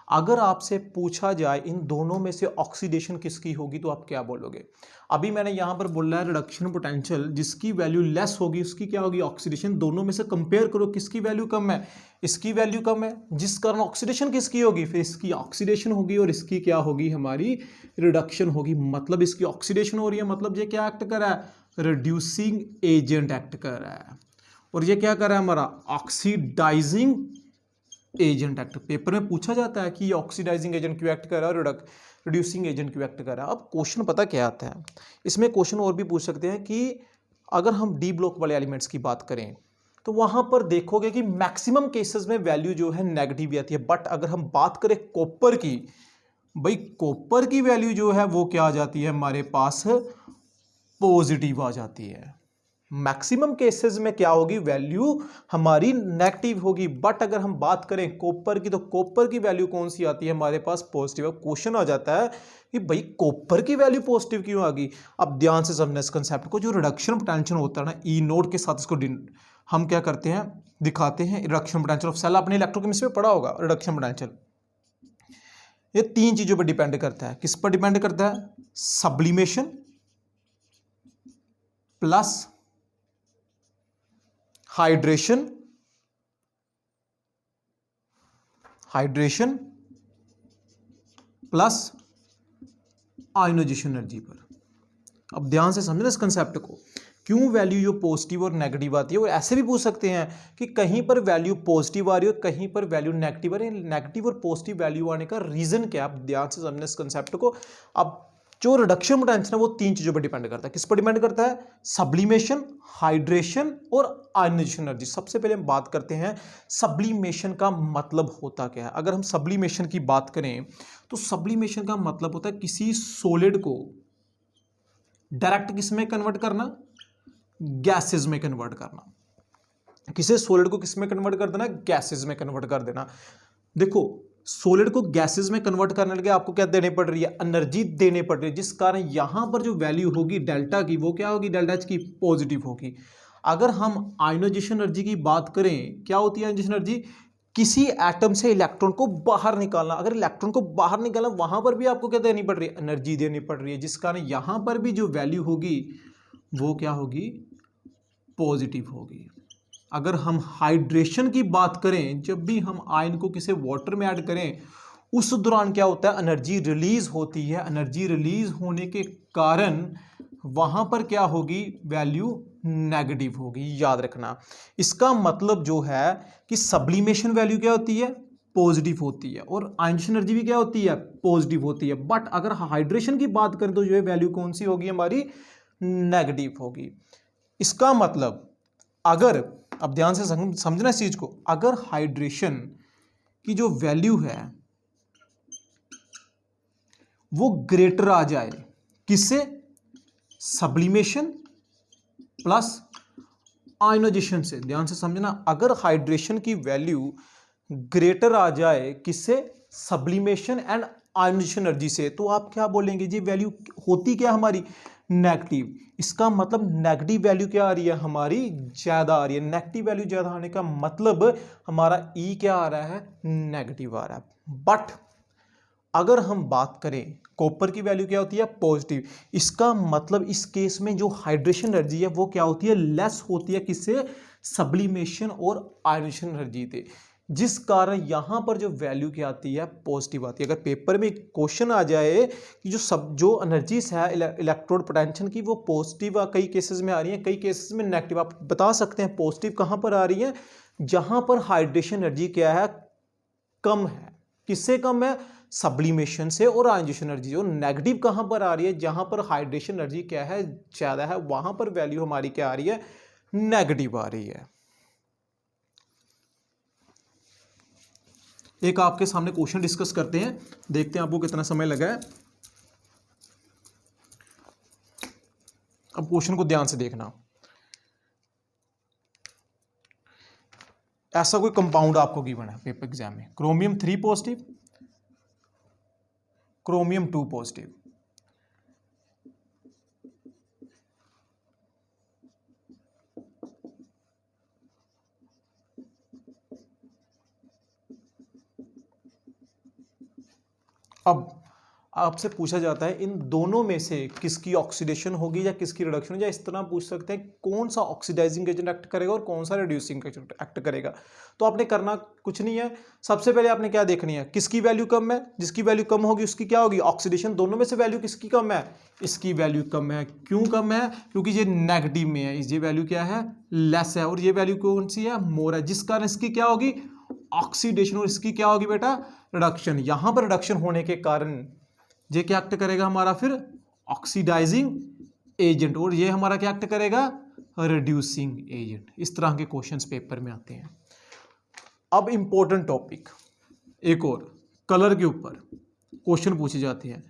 अगर आपसे पूछा जाए इन दोनों में से ऑक्सीडेशन किसकी होगी तो आप क्या बोलोगे? अभी मैंने यहां पर बोला है रिडक्शन पोटेंशियल, जिसकी वैल्यू लेस होगी उसकी क्या होगी? ऑक्सीडेशन। दोनों में से कंपेयर करो, किसकी वैल्यू कम है? इसकी वैल्यू कम है, जिस कारण ऑक्सीडेशन किसकी होगी? फिर इसकी ऑक्सीडेशन होगी और इसकी क्या होगी? हमारी रिडक्शन होगी। मतलब इसकी ऑक्सीडेशन हो रही है, मतलब ये क्या एक्ट कर रहा है? रिड्यूसिंग एजेंट एक्ट कर रहा है। और ये क्या कर रहा है? हमारा ऑक्सीडाइजिंग एजेंट एक्ट। पेपर में पूछा जाता है कि ये ऑक्सीडाइजिंग एजेंट क्यों एक्ट कर रहा है और रिड्यूसिंग एजेंट क्यों एक्ट कर रहा है। अब क्वेश्चन पता क्या आता है इसमें? क्वेश्चन और भी पूछ सकते हैं कि अगर हम डी ब्लॉक वाले एलिमेंट्स की बात करें तो वहां पर देखोगे कि मैक्सिमम केसेस में वैल्यू जो है नेगेटिव आती है। बट अगर हम बात करें कॉपर की, भाई कॉपर की वैल्यू जो है वो क्या आ जाती है हमारे पास? पॉजिटिव आ जाती है। मैक्सिमम केसेस में क्या होगी? वैल्यू हमारी नेगेटिव होगी। बट अगर हम बात करें कॉपर की, तो कॉपर की वैल्यू कौन सी आती है हमारे पास? पॉजिटिव। क्वेश्चन आ जाता है कि भाई कॉपर की वैल्यू पॉजिटिव क्यों आ गई? अब ध्यान से समझना इस कंसेप्ट को। जो रिडक्शन पोटेंशियल होता है ना, ई नोड के साथ इसको हम क्या करते हैं? दिखाते हैं। रिडक्शन पोटेंशियल ऑफ सेल आपने इलेक्ट्रोकेमिस्ट्री में पढ़ा होगा। रिडक्शन पोटेंशियल ये 3 चीजों पर डिपेंड करता है। किस पर डिपेंड करता है? Sublimation plus hydration plus ionisation energy पर। अब ध्यान से समझना इस कंसेप्ट को क्यों वैल्यू जो पॉजिटिव और नेगेटिव आती है। और ऐसे भी पूछ सकते हैं कि कहीं पर वैल्यू पॉजिटिव आ रही है और कहीं पर वैल्यू नेगेटिव आ रही है, नेगेटिव और पॉजिटिव वैल्यू आने का रीजन क्या है। आप ध्यान से समझना इस कंसेप्ट को। अब जो रिडक्शन पोटेंशियल है वो तीन चीजों पर डिपेंड करता है। किस पर डिपेंड करता है? सब्लिमेशन, हाइड्रेशन और आयनाइजेशन एनर्जी। सबसे पहले हम बात करते हैं सब्लिमेशन का मतलब होता क्या है। अगर हम सब्लिमेशन की बात करें तो सब्लिमेशन का मतलब होता है किसी सॉलिड को डायरेक्ट किस में कन्वर्ट करना? गैसेज में कन्वर्ट करना। किसी सॉलिड को किस में कन्वर्ट कर देना? गैसेज में कन्वर्ट कर देना। देखो, सॉलिड को गैसेज में कन्वर्ट करने लगे आपको क्या देने पड़ रही है? एनर्जी देने पड़ रही है, जिस कारण यहां पर जो वैल्यू होगी डेल्टा की वो क्या होगी? डेल्टा एच की पॉजिटिव होगी। अगर हम आयोनाइजेशन एनर्जी की बात करें, क्या होती है आयोनाइजेशन एनर्जी? किसी एटम से इलेक्ट्रॉन को बाहर निकालना। अगर इलेक्ट्रॉन को बाहर निकालना, वहां पर भी आपको क्या देनी पड़ रही है? एनर्जी देनी पड़ रही है, जिस कारण यहां पर भी जो वैल्यू होगी वो क्या होगी? पॉजिटिव होगी। अगर हम हाइड्रेशन की बात करें, जब भी हम आयन को किसी वाटर में ऐड करें उस दौरान क्या होता है? एनर्जी रिलीज होती है। एनर्जी रिलीज होने के कारण वहां पर क्या होगी? वैल्यू नेगेटिव होगी। याद रखना, इसका मतलब जो है कि सब्लिमेशन वैल्यू क्या होती है? पॉजिटिव होती है। और आयनाइजेशन एनर्जी भी क्या होती है? पॉजिटिव होती है। बट अगर हाइड्रेशन की बात करें तो जो है वैल्यू कौन सी होगी? हमारी नेगेटिव होगी। इसका मतलब, अगर, अब ध्यान से समझना इस चीज को, अगर हाइड्रेशन की जो वैल्यू है वो ग्रेटर आ जाए किससे? सब्लिमेशन प्लस आयोनाइजेशन से। ध्यान से समझना, अगर हाइड्रेशन की वैल्यू ग्रेटर आ जाए किससे? सब्लिमेशन एंड आयोनाइजेशन एनर्जी से, तो आप क्या बोलेंगे जी? वैल्यू होती क्या हमारी? नेगेटिव। इसका मतलब नेगेटिव वैल्यू क्या आ रही है? हमारी ज्यादा आ रही है। नेगेटिव वैल्यू ज्यादा आने का मतलब हमारा ई क्या आ रहा है? नेगेटिव आ रहा है। बट अगर हम बात करें कॉपर की वैल्यू क्या होती है? पॉजिटिव। इसका मतलब इस केस में जो हाइड्रेशन एनर्जी है वो क्या होती है? लेस होती है। किससे? सब्लिमेशन और आयोनाइजेशन एनर्जी से, जिस कारण यहां पर जो वैल्यू क्या आती है? पॉजिटिव आती है। अगर पेपर में क्वेश्चन आ जाए कि जो एनर्जीज है इलेक्ट्रोड पोटेंशियल की वो पॉजिटिव कई केसेस में आ रही है, कई केसेस में नेगेटिव, आप बता सकते हैं पॉजिटिव कहां पर आ रही है? जहां पर हाइड्रेशन एनर्जी क्या है? कम है। किससे कम है? सब्लिमेशन से और आयोनाइजेशन एनर्जी। और नेगेटिव कहां पर आ रही है? जहां पर हाइड्रेशन एनर्जी क्या है? ज्यादा है, वहां पर वैल्यू हमारी क्या आ रही है? नेगेटिव आ रही है। एक आपके सामने क्वेश्चन डिस्कस करते हैं, देखते हैं आपको कितना समय लगा है। अब क्वेश्चन को ध्यान से देखना। ऐसा कोई कंपाउंड आपको गिवन है पेपर एग्जाम में, क्रोमियम 3 पॉजिटिव, क्रोमियम 2 पॉजिटिव। अब आपसे पूछा जाता है इन दोनों में से किसकी ऑक्सीडेशन होगी या किसकी रिडक्शन होगी, या इस तरह पूछ सकते हैं कौन सा ऑक्सीडाइजिंग एजेंट एक्ट करेगा और कौन सा रिड्यूसिंग एजेंट एक्ट करेगा। तो आपने करना कुछ नहीं है, सबसे पहले आपने क्या देखनी है? किसकी वैल्यू कम है? जिसकी वैल्यू कम होगी उसकी क्या होगी? ऑक्सीडेशन। दोनों में से वैल्यू किसकी कम है? इसकी वैल्यू कम है। क्यों कम है? क्योंकि ये नेगेटिव में है, ये वैल्यू क्या है? लेस है। और ये वैल्यू कौन सी है? मोर है, जिस कारण इसकी क्या होगी? ऑक्सीडेशन। और इसकी क्या होगी बेटा? रिडक्शन। यहां पर रिडक्शन होने के कारण ये क्या एक्ट करेगा हमारा? फिर ऑक्सीडाइजिंग एजेंट। और ये हमारा क्या एक्ट करेगा? Reducing agent. इस तरह के क्वेश्चंस पेपर में आते हैं। अब इंपॉर्टेंट टॉपिक एक और, कलर के ऊपर क्वेश्चन पूछे जाते हैं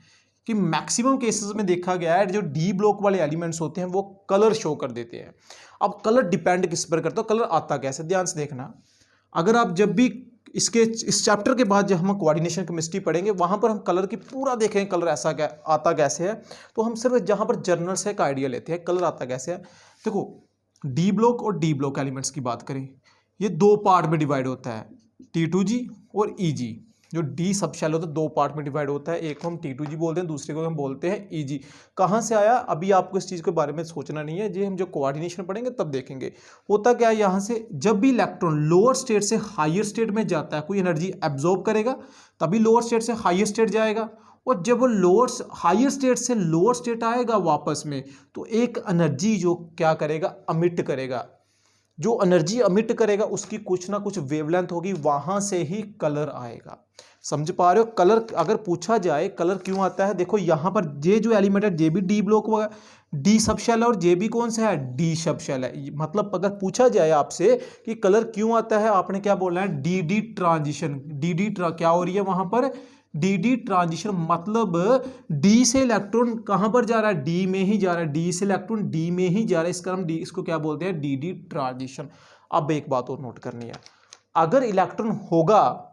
कि मैक्सिमम केसेस में देखा गया है जो डी ब्लॉक वाले एलिमेंट्स होते हैं वो कलर शो कर देते हैं। अब कलर डिपेंड किस पर करता है? कलर आता कैसे? ध्यान से देखना। अगर आप जब भी इस चैप्टर के बाद जब हम कोऑर्डिनेशन केमिस्ट्री पढ़ेंगे वहां पर हम कलर की पूरा देखेंगे कलर ऐसा आता कैसे है। तो हम सिर्फ जहां पर जर्नल से एक आइडिया लेते हैं कलर आता कैसे है। देखो, डी ब्लॉक और डी ब्लॉक एलिमेंट्स की बात करें, ये दो पार्ट में डिवाइड होता है, T2G और EG। जो डी सब शेल होता है दो पार्ट में डिवाइड होता है, एक को हम T2G बोलते हैं, दूसरे को हम बोलते हैं EG। कहाँ से आया अभी आपको इस चीज़ के बारे में सोचना नहीं है, जी हम जो कोऑर्डिनेशन पढ़ेंगे तब देखेंगे। होता क्या है, यहाँ से जब भी इलेक्ट्रॉन लोअर स्टेट से हायर स्टेट में जाता है, कोई एनर्जी एब्जॉर्ब करेगा तभी लोअर स्टेट से हायर स्टेट जाएगा, और जब वो लोअर हायर स्टेट से लोअर स्टेट आएगा वापस में, तो एक एनर्जी जो क्या करेगा, अमिट करेगा। जो एनर्जी अमिट करेगा उसकी कुछ ना कुछ वेवलेंथ होगी, वहां से ही कलर आएगा। समझ पा रहे हो? कलर अगर पूछा जाए कलर क्यों आता है, देखो यहां पर जे जो एलिमेंट है, जे भी डी ब्लॉक होगा, डी सब शेल है, और जे भी कौन सा है, डी सब शेल है। मतलब अगर पूछा जाए आपसे कि कलर क्यों आता है, आपने क्या बोलना है, D D transition. D D क्या हो रही है वहां पर, डी डी ट्रांजिशन, मतलब डी से इलेक्ट्रॉन कहां पर जा रहा है, डी में ही जा रहा है, डी से इलेक्ट्रॉन डी में ही जा रहा है, इसका हम डी, इसको क्या बोलते हैं, डी डी ट्रांजिशन। अब एक बात और नोट करनी है, अगर इलेक्ट्रॉन होगा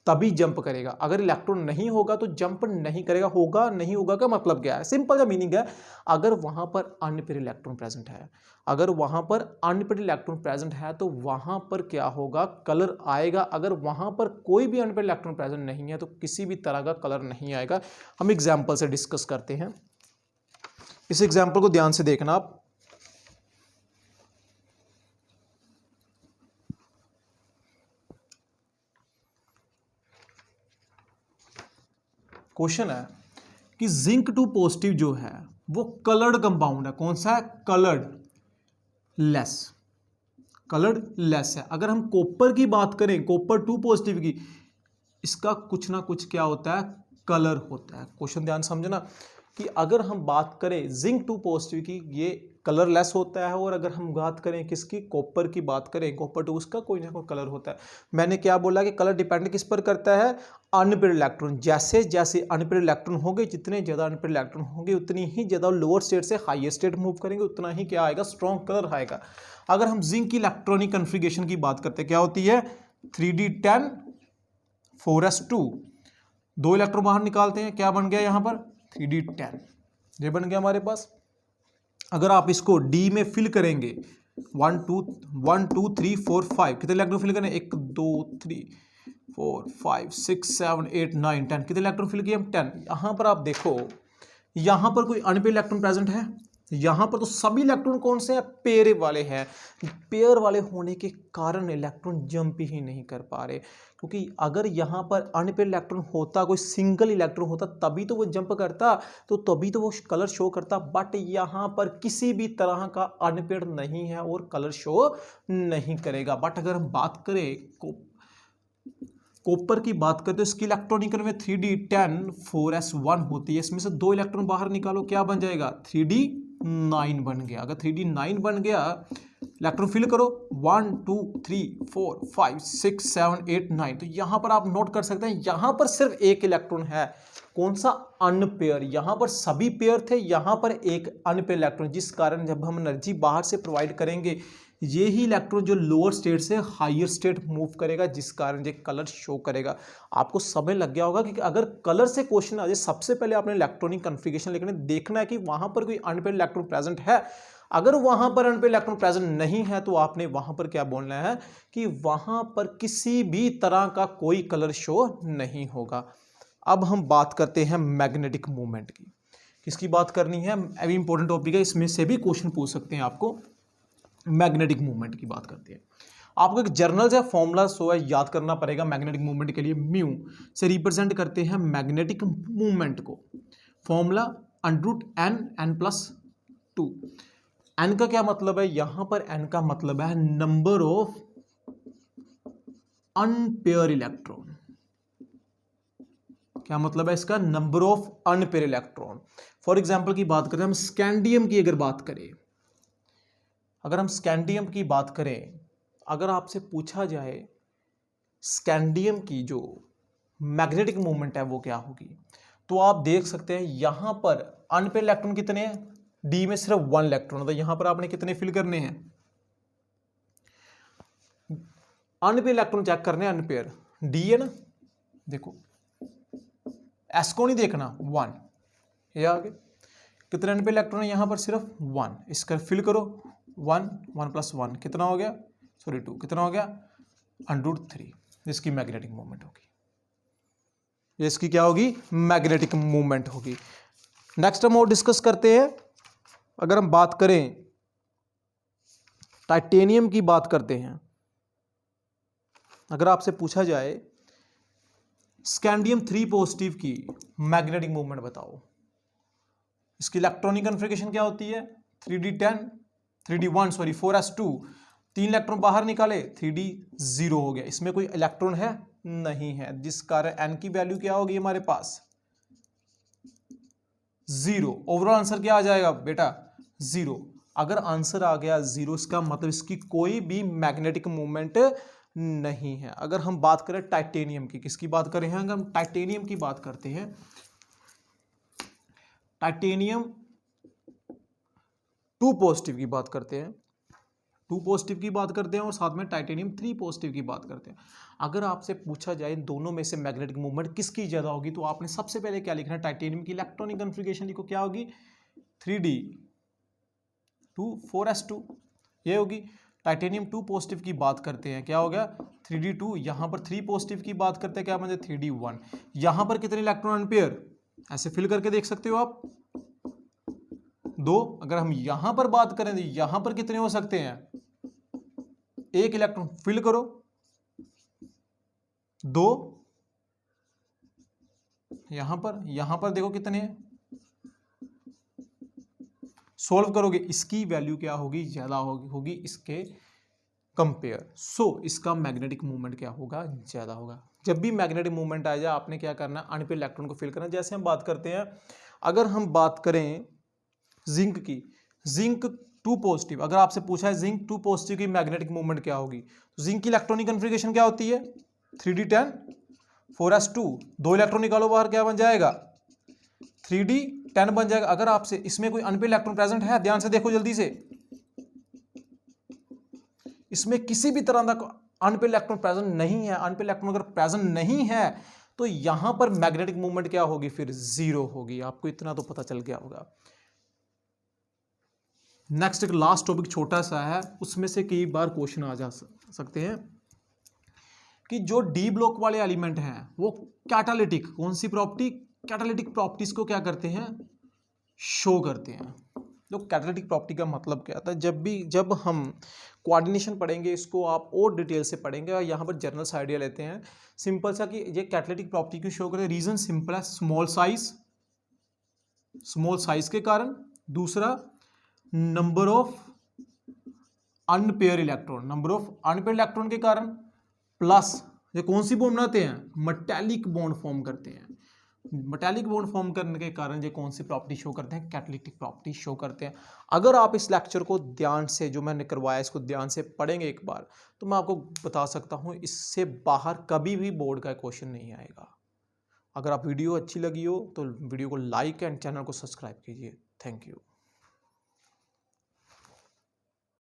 तभी जंप करेगा, अगर इलेक्ट्रॉन नहीं होगा तो जंप नहीं करेगा। होगा नहीं होगा का मतलब क्या है, सिंपल सा मीनिंग है, अगर वहां पर अनपेयर्ड इलेक्ट्रॉन प्रेजेंट है, अगर वहां पर अनपेयर्ड इलेक्ट्रॉन प्रेजेंट है तो वहां पर क्या होगा, कलर आएगा। अगर वहां पर कोई भी अनपेयर्ड इलेक्ट्रॉन प्रेजेंट नहीं है तो किसी भी तरह का कलर नहीं आएगा। हम एग्जाम्पल से डिस्कस करते हैं, इस एग्जाम्पल को ध्यान से देखना आप। क्वेश्चन है कि जिंक 2 पॉजिटिव जो है वो कलर्ड कंपाउंड है, कौन सा है, कलर्ड लेस, कलर्ड लेस है। अगर हम कॉपर की बात करें, कॉपर 2 पॉजिटिव की, इसका कुछ ना कुछ क्या होता है, कलर होता है। क्वेश्चन ध्यान समझना कि अगर हम बात करें जिंक 2 पॉजिटिव की, ये कलरलेस होता है, और अगर हम बात करें किसकी, कॉपर की बात करें, कॉपर 2, उसका कोई ना कोई कलर होता है। मैंने क्या बोला कि कलर डिपेंड किस पर करता है, अनपेयर्ड इलेक्ट्रॉन। जैसे जैसे अनपेयर्ड इलेक्ट्रॉन होंगे, जितने ज़्यादा अनपेयर्ड इलेक्ट्रॉन होंगे उतनी ही ज़्यादा लोअर स्टेट से हायर स्टेट मूव करेंगे, उतना ही क्या आएगा, स्ट्रॉन्ग कलर आएगा। अगर हम जिंक की इलेक्ट्रॉनिक कन्फिगरेशन की बात करते हैं, क्या होती है, 3d10 4s2, 2 इलेक्ट्रॉन बाहर निकालते हैं, क्या बन गया यहाँ पर, 3d10, ये बन गया हमारे पास। अगर आप इसको डी में फिल करेंगे, 1 2 3 4 5, कितने इलेक्ट्रॉन फिल करें, 1 2 3 4 5 6 7 8 9 10, कितने इलेक्ट्रॉन फिल किए हम, 10। यहां पर आप देखो, यहां पर कोई अनपेयर्ड इलेक्ट्रॉन प्रेजेंट है, यहां पर तो सभी इलेक्ट्रॉन कौन से हैं, पेयर वाले हैं। पेयर वाले होने के कारण इलेक्ट्रॉन जंप ही नहीं कर पा रहे, क्योंकि अगर यहां पर अनपेयर्ड इलेक्ट्रॉन होता, कोई सिंगल इलेक्ट्रॉन होता, तभी तो वो जंप करता, तो तभी तो वो कलर शो करता। बट यहां पर किसी भी तरह का अनपेयर्ड नहीं है और कलर शो नहीं करेगा। बट अगर हम बात करें कॉपर की बात करते हैं, इसकी इलेक्ट्रॉनिक में 3d10 4s1 होती है, इसमें से 2 इलेक्ट्रॉन बाहर निकालो, क्या बन जाएगा, 3d9 बन गया। अगर 3d9 बन गया, इलेक्ट्रॉन फिल करो, 1 2 3 4 5 6 7 8 9, तो यहां पर आप नोट कर सकते हैं, यहां पर सिर्फ एक इलेक्ट्रॉन है, कौन सा, अनपेयर। यहां पर सभी पेयर थे, यहां पर एक अनपेयर इलेक्ट्रॉन, जिस कारण जब हम एनर्जी बाहर से प्रोवाइड करेंगे, ये ही इलेक्ट्रॉन जो लोअर स्टेट से हायर स्टेट मूव करेगा, जिस कारण ये कलर शो करेगा। आपको समझ लग गया होगा कि अगर कलर से क्वेश्चन आ जाए, सबसे पहले आपने इलेक्ट्रॉनिक कन्फिगरेशन लिखना, देखना है कि वहां पर कोई अनपेयर इलेक्ट्रॉन प्रेजेंट है। अगर वहां पर अनपेयर इलेक्ट्रॉन प्रेजेंट नहीं है तो आपने वहां पर क्या बोलना है कि वहां पर किसी भी तरह का कोई कलर शो नहीं होगा। अब हम बात करते हैं मैग्नेटिक मूवमेंट की। किसकी बात करनी है, अभी इंपॉर्टेंट टॉपिक है, इसमें से भी क्वेश्चन पूछ सकते हैं आपको। मैग्नेटिक मूवमेंट की बात करते हैं, आपको एक जर्नल से फॉर्मूला सो है याद करना पड़ेगा मैग्नेटिक मूवमेंट के लिए। म्यू से रिप्रेजेंट करते हैं मैग्नेटिक मूवमेंट को, फॉर्मूला √n+2। n का क्या मतलब है, यहां पर n का मतलब है नंबर ऑफ अनपेयर इलेक्ट्रॉन। क्या मतलब है इसका, number of unpaired electron. For example की बात करें, हम स्कैंडियम की अगर बात करें, अगर हम स्कैंडियम की बात करें, अगर आपसे पूछा जाए स्कैंडियम की जो मैग्नेटिक मूवमेंट है वो क्या होगी, तो आप देख सकते हैं यहां पर अनपेयर इलेक्ट्रॉन कितने हैं, डी में सिर्फ 1 इलेक्ट्रॉन, तो यहां पर आपने कितने फिल करने हैं, अनपेयर इलेक्ट्रॉन चेक करने हैं, अनपेयर डी है ना, देखो एस को नहीं देखना, 1 ये आगे, कितने अनपेयर इलेक्ट्रॉन है यहां पर, सिर्फ 1, इसका फिल करो, 1 1+1 कितना हो गया, सॉरी 2, कितना हो गया, √3। इसकी मैग्नेटिक मूवमेंट होगी, ये इसकी क्या होगी, मैग्नेटिक मूवमेंट होगी। नेक्स्ट हम और डिस्कस करते हैं, अगर हम बात करें टाइटेनियम की बात करते हैं, अगर आपसे पूछा जाए स्कैंडियम 3 पॉजिटिव की मैग्नेटिक मूवमेंट बताओ। इसकी इलेक्ट्रॉनिक कॉन्फ़िगरेशन क्या होती है? 3d10 3d1 sorry 4s2, 3 electron बाहर निकाले 3d0 हो गया। इसमें कोई इलेक्ट्रॉन है नहीं है, जिस कारण n की वैल्यू क्या होगी हमारे पास 0। ओवरऑल आंसर क्या आ जाएगा बेटा 0। अगर आंसर आ गया 0 इसका मतलब इसकी कोई भी मैग्नेटिक मूवमेंट नहीं है। अगर हम बात करें टाइटेनियम की, किसकी बात कर रहे हैं? अगर हम टाइटेनियम की बात करते हैं, टाइटेनियम 2 पॉजिटिव की बात करते हैं, 2 पॉजिटिव की बात करते हैं और साथ में टाइटेनियम 3 पॉजिटिव की बात करते हैं। अगर आपसे पूछा जाए इन दोनों में से मैग्नेटिक मूवमेंट किसकी ज्यादा होगी, तो आपने सबसे पहले क्या लिखना है? टाइटेनियम की इलेक्ट्रॉनिक कॉन्फ़िगरेशन लिखो, क्या होगी 3d2 4s2, ये होगी। टाइटेनियम 2 पॉजिटिव की बात करते हैं, क्या हो गया 3d2। यहां पर 3 पॉजिटिव की बात करते हैं, क्या बन जाए 3d1। यहां पर कितने इलेक्ट्रॉन एम्पेयर ऐसे फिल करके देख सकते हो आप 2। अगर हम यहां पर बात करें तो यहां पर कितने हो सकते हैं? 1 इलेक्ट्रॉन फिल करो 2। यहां पर देखो कितने हैं, सॉल्व करोगे इसकी वैल्यू क्या होगी? ज्यादा होगी इसके कंपेयर। सो इसका मैग्नेटिक मूवमेंट क्या होगा? ज्यादा होगा। जब भी मैग्नेटिक मूवमेंट आ जाए आपने क्या करना? अनपेयर इलेक्ट्रॉन को फिल करना। जैसे हम बात करते हैं, अगर हम बात करें जिंक की, जिंक 2 पॉजिटिव, अगर आपसे पूछा है जिंक 2 पॉजिटिव की मैग्नेटिक मूवमेंट क्या होगी, तो जिंक की इलेक्ट्रॉनिक कॉन्फ़िगरेशन क्या होती है? 3d10 4s2, 2 इलेक्ट्रॉन निकालो बाहर, क्या बन जाएगा 3d10 बन जाएगा। अगर आपसे इसमें कोई अनपेयर इलेक्ट्रॉन प्रेजेंट है, ध्यान से देखो जल्दी से, इसमें किसी भी तरह का अनपेयर इलेक्ट्रॉन प्रेजेंट नहीं है। अनपेयर इलेक्ट्रॉन अगर प्रेजेंट नहीं है तो यहां पर मैग्नेटिक मूवमेंट क्या होगी? फिर 0 होगी। आपको इतना तो पता चल गया होगा। नेक्स्ट एक लास्ट टॉपिक छोटा सा है, उसमें से कई बार क्वेश्चन आ जा सकते हैं कि जो डी ब्लॉक वाले एलिमेंट हैं वो कैटालिटिक, कौन सी प्रॉपर्टी? कैटालिटिक प्रॉपर्टीज को क्या करते हैं? शो करते हैं। तो कैटालिटिक प्रॉपर्टी का मतलब क्या था? जब हम कोऑर्डिनेशन पढ़ेंगे इसको आप और डिटेल से पढ़ेंगे, और यहाँ पर जनरल सा आइडिया लेते हैं सिंपल सा कि ये कैटालिटिक प्रॉपर्टी क्यों शो करते हैं। रीजन सिंपल है, स्मॉल साइज के कारण। दूसरा नंबर ऑफ अनपेयर इलेक्ट्रॉन के कारण, प्लस ये कौन सी बॉन्ड बनाते हैं? मेटालिक बॉन्ड फॉर्म करते हैं। मेटालिक बॉन्ड फॉर्म करने के कारण ये कौन सी प्रॉपर्टी शो करते हैं? कैटालिटिक प्रॉपर्टी शो करते हैं। अगर आप इस लेक्चर को ध्यान से, जो मैंने करवाया इसको ध्यान से पढ़ेंगे एक बार, तो मैं आपको बता सकता हूं इससे बाहर कभी भी बोर्ड का क्वेश्चन नहीं आएगा। अगर आप वीडियो अच्छी लगी हो तो वीडियो को लाइक एंड चैनल को सब्सक्राइब कीजिए। Thank you.